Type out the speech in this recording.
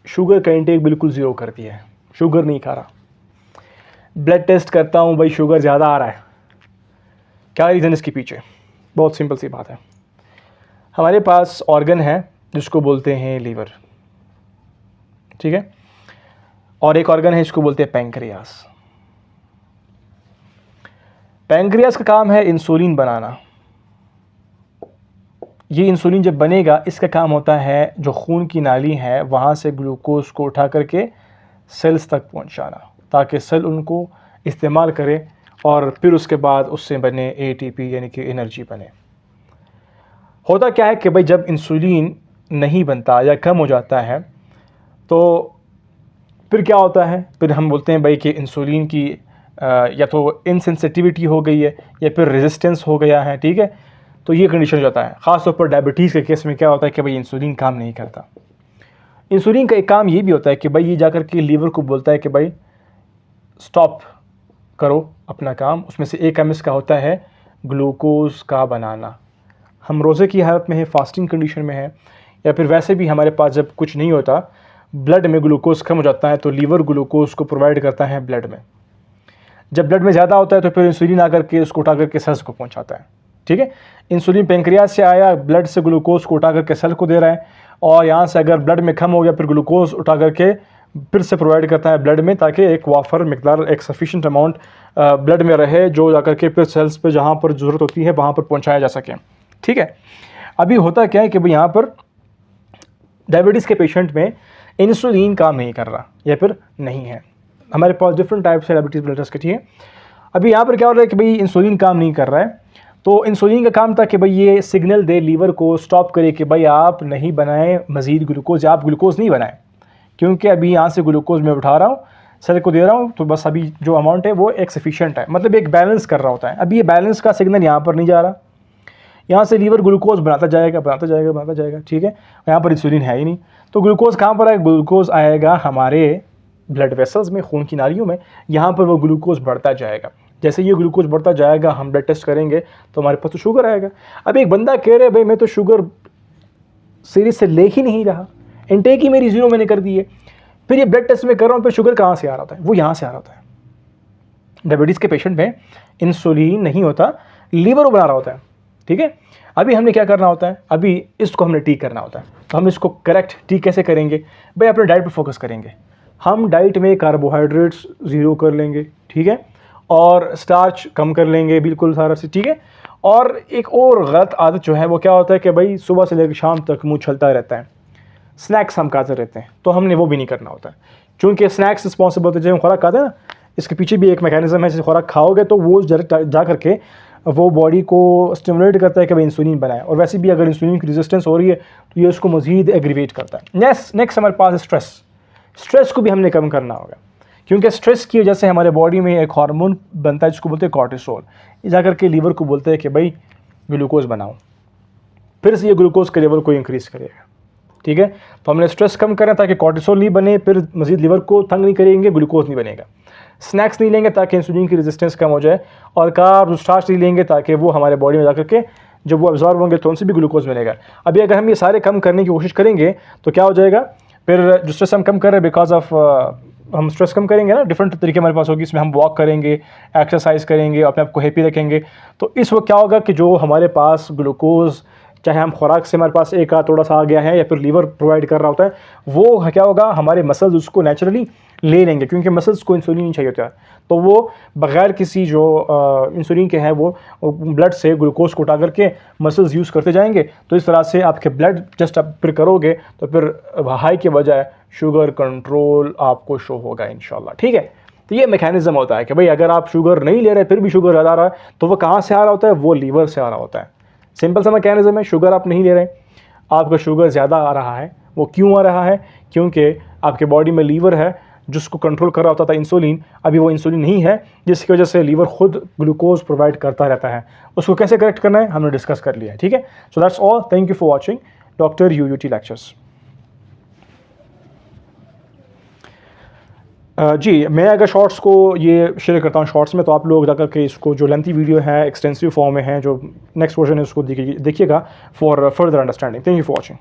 Sugar का intake बिल्कुल zero कर दिया है, शुगर नहीं खा रहा। ब्लड टेस्ट करता हूँ भाई शुगर ज़्यादा आ रहा है, क्या रीज़न इसके पीछे? बहुत सिंपल सी बात है, हमारे पास ऑर्गन है जिसको बोलते हैं लीवर, ठीक है, और एक ऑर्गन है जिसको बोलते हैं पैंक्रियास। पैंक्रियास का काम है इंसुलिन बनाना। ये इंसुलिन जब बनेगा इसका काम होता है जो खून की नाली है वहाँ से ग्लूकोज को उठा करके सेल्स तक पहुँचाना, ताकि सेल उनको इस्तेमाल करे और फिर उसके बाद उससे बने एटीपी यानी कि एनर्जी बने। होता क्या है कि भाई जब इंसुलिन नहीं बनता या कम हो जाता है तो फिर क्या होता है, फिर हम बोलते हैं भाई कि इंसुलिन की या तो इनसेंसिटिविटी हो गई है या फिर रेजिस्टेंस हो गया है, ठीक है। तो ये कंडीशन हो जाता है। ख़ास तौर पर डायबिटीज़ के केस में क्या होता है कि भाई इंसुलिन काम नहीं करता। इंसुलिन का एक काम ये भी होता है कि भाई ये जाकर के लीवर को बोलता है कि भाई स्टॉप करो अपना काम। उसमें से एक काम इसका होता है ग्लूकोज का बनाना। हम रोज़े की हालत में है, फास्टिंग कंडीशन में है, या फिर वैसे भी हमारे पास जब कुछ नहीं होता, ब्लड में ग्लूकोज कम हो जाता है तो लीवर ग्लूकोज को प्रोवाइड करता है ब्लड में। जब ब्लड में ज़्यादा होता है तो फिर इंसुलिन आकर के उसको उठा करके सेल्स को पहुंचाता है, ठीक है। इंसुलिन पेंक्रियास से आया, ब्लड से ग्लूकोज को उठा करके सेल को दे रहा है, और यहाँ से अगर ब्लड में कम हो गया फिर ग्लूकोज उठा करके फिर से प्रोवाइड करता है ब्लड में, ताकि एक वाफर मिकदार, एक सफिशेंट अमाउंट ब्लड में रहे जो जाकर के फिर सेल्स पे जहाँ पर ज़रूरत होती है वहाँ पर पहुँचाया जा सके, ठीक है। अभी होता क्या है कि भाई यहाँ पर डायबिटीज़ के पेशेंट में इंसुलिन काम नहीं कर रहा या फिर नहीं है। हमारे पास डिफरेंट टाइप से डायबिटीज़ ब्लड टेस्ट की है। अभी यहाँ पर क्या हो रहा है कि भाई इंसुलिन काम नहीं कर रहा है, तो इंसुलिन का काम था कि भाई ये सिग्नल दे लीवर को, स्टॉप करे कि भाई आप नहीं बनाएं मज़ीद ग्लूकोज, आप ग्लूकोज नहीं बनाएं, क्योंकि अभी यहाँ से ग्लूकोज मैं उठा रहा हूँ, सेल को दे रहा हूँ, तो बस अभी जो अमाउंट है वो एक सफिशिएंट है, मतलब एक बैलेंस कर रहा होता है। अभी ये बैलेंस का सिग्नल यहाँ पर नहीं जा रहा, यहाँ से लीवर ग्लूकोज बनाता जाएगा, ठीक है। यहाँ पर इंसुलिन है ही नहीं, तो ग्लूकोज कहाँ पर आएगा? ग्लूकोज आएगा हमारे ब्लड वेसल्स में, खून की नालियों में, यहाँ पर वो ग्लूकोज बढ़ता जाएगा। जैसे ये ग्लूकोज बढ़ता जाएगा, हम ब्लड टेस्ट करेंगे तो हमारे पास तो शुगर आएगा। अब एक बंदा कह रहे भाई मैं तो शुगर सीरीज से ले ही नहीं रहा, इंटेक ही मेरी 0 मैंने कर दी है, फिर ये ब्लड टेस्ट में कर रहा हूँ, फिर शुगर कहाँ से आ रहा होता है? वो यहाँ से आ रहा होता है। डायबिटीज़ के पेशेंट में इंसुलिन नहीं होता, लीवर बना रहा होता है, ठीक है। अभी हमने क्या करना होता है? अभी इसको हमने ठीक करना होता है। तो हम इसको करेक्ट ठीक कैसे करेंगे भाई? अपने डाइट पर फोकस करेंगे। हम डाइट में कार्बोहाइड्रेट्स 0 कर लेंगे, ठीक है, और स्टार्च कम कर लेंगे बिल्कुल सारा से, ठीक है। और एक और गलत आदत जो है वो क्या होता है कि भाई सुबह से लेकर शाम तक मुंह छलता रहता है, स्नैक्स हम खाते रहते हैं, तो हमने वो भी नहीं करना होता है। क्योंकि स्नैक्स रिस्पॉन्सिबल होते हैं, जब हम खुराक खाते हैं ना, इसके पीछे भी एक मैकेनिज्म है, जैसे खुराक खाओगे तो वो जा करके वो बॉडी को स्टिमुलेट करता है कि भाई इंसुलिन बनाए, और वैसे भी अगर इंसुलिन की रेजिस्टेंस हो रही है तो ये उसको मज़ीद एग्रीवेट करता है। नेक्स्ट हमारे पास स्ट्रेस को भी हमने कम करना होगा, क्योंकि स्ट्रेस की वजह से हमारे बॉडी में एक हार्मोन बनता है जिसको बोलते हैं कॉर्टिसोल। ये जाकर के लीवर को बोलते हैं कि भाई ग्लूकोज बनाओ, फिर से ये ग्लूकोज के लेवल को इंक्रीज़ करेगा, ठीक है। तो हमने स्ट्रेस कम करना ताकि कॉर्टिसोल नहीं बने, फिर मज़ीद लीवर को तंग नहीं करेंगे, ग्लूकोज नहीं बनेगा। स्नैक्स नहीं लेंगे ताकि इंसुलिन की रेजिस्टेंस कम हो जाए, और कार्ब स्टार्च नहीं लेंगे ताकि वो हमारे बॉडी में जाकर के जब वो अब्जॉर्ब होंगे तो उनसे भी ग्लूकोज मिलेगा। अभी अगर हम ये सारे कम करने की कोशिश करेंगे तो क्या हो जाएगा? फिर जो स्ट्रेस हम कम कर रहे हैं बिकॉज ऑफ हम स्ट्रेस कम करेंगे ना, डिफरेंट तरीके हमारे पास होगी, इसमें हम वॉक करेंगे, एक्सरसाइज करेंगे, अपने आप को हैप्पी रखेंगे, तो इस वक्त क्या होगा कि जो हमारे पास ग्लूकोज, चाहे हम खुराक से हमारे पास एक थोड़ा सा आ गया है या फिर लीवर प्रोवाइड कर रहा होता है, वो क्या होगा, हमारे मसल्स उसको नेचुरली ले लेंगे, क्योंकि मसल्स को इंसुलिन नहीं चाहिए होता है, तो वो बग़ैर किसी जो इंसुलिन के हैं वो ब्लड से ग्लूकोज को उठा करके मसल्स यूज़ करते जाएंगे। तो इस तरह से आपके ब्लड टेस्ट आप फिर करोगे तो फिर हाई के बजाय शुगर कंट्रोल आपको शो होगा इंशाल्लाह, ठीक है। तो ये मैकेनिज्म होता है कि भाई अगर आप शुगर नहीं ले रहे फिर भी शुगर ज़्यादा आ रहा है, तो वो कहाँ से आ रहा होता है? वो लीवर से आ रहा होता है। सिंपल सा मैकेनिज्म है, शुगर आप नहीं ले रहे, आपका शुगर ज़्यादा आ रहा है। वो क्यों आ रहा है? क्योंकि आपके बॉडी में लीवर है जिसको कंट्रोल कर रहा होता था इंसुलिन, अभी वो इंसुलिन नहीं है, जिसकी वजह से लीवर खुद ग्लूकोज प्रोवाइड करता रहता है। उसको कैसे करेक्ट करना है हमने डिस्कस कर लिया है, ठीक है। So that's all, thank you for watching doctor UUT lectures. जी, मैं अगर शॉर्ट्स को ये शेयर करता हूँ शॉर्ट्स में, तो आप लोग जाकर के इसको जो लेंथी वीडियो है एक्सटेंसिव फॉर्म में है, जो नेक्स्ट वर्जन है उसको देखिएगा for further understanding. Thank you for watching.